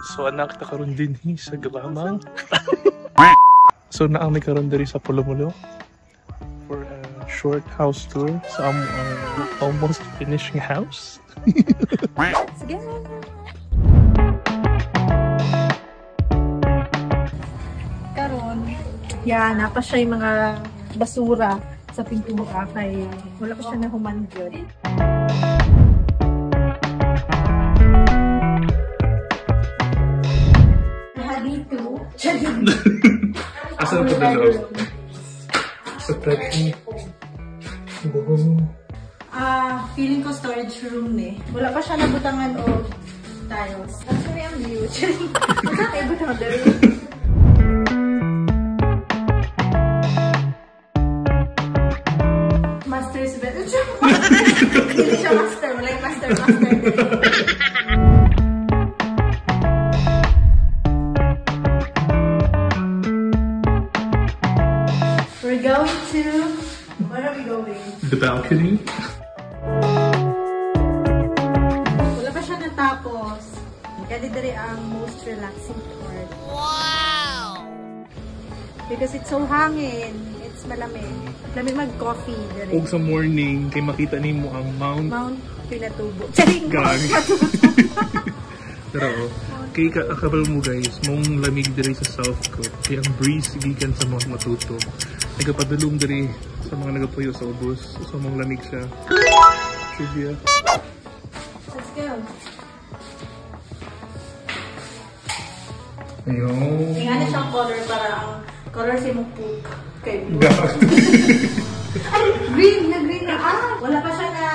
So anak ta karon din sa Gabamang. So naa may karon diri sa Pulumulo for a short house tour. So I'm almost finishing house. Sige. Karon, yan, napa siya yung mga basura sa pintura kay wala pa siya na humanggod. Dito. Asan po na loob? Sa pwede. Feeling ko storage room eh. Wala pa siya nabutangan o tiles. Actually, ang view. Wala kayo butangan dali. Master's bedroom. Hindi siya master. Wala yung master dali. We're going to... Where are we going? The balcony. Wala pa siya natapos. Kaya dito ang most relaxing part. Wow! Because it's so hangin. It's malamig. Lamig mag-coffee. Huwag sa morning, kay makita ni mo ang Mount Pinatubo. Charing! Gang. Pero kay akabal mo guys, mong lamig diri sa South Coast. Kaya ang breeze gikan sa Mount Matuto. Nagapadulong diri sa mga nagapuyo sa ubos. So mong lamig siya. Trivia. Let's go. Ayun. Tingnan na siyang color para ang color si mong poop kay blue. Ay, green na. Wala pa siya na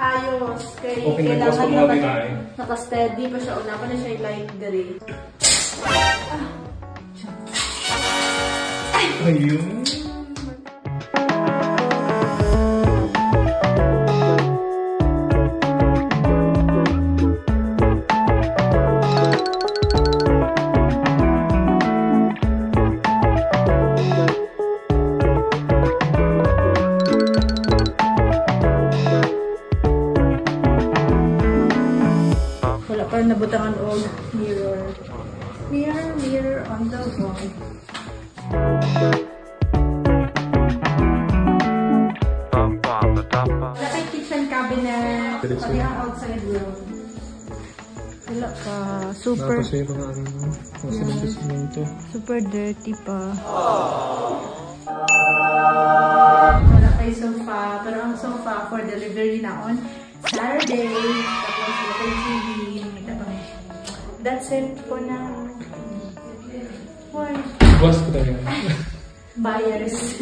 ayos. Kaya Okay, kailangan naka-steady pa siya. Una pa na siya light diri. Ayun. Wala pa nabutangan o mirror. Mirror on the wall. Wala kay kitchen cabinet. Pati ang outside room. Wala pa. Super. Napasaya pa nga ano. Super dirty pa. Wala kay sofa. Pero ang sofa for delivery na on Saturday. Tapos wala kay TV. That's it for now. Why? Bus ko tayo. Buyers.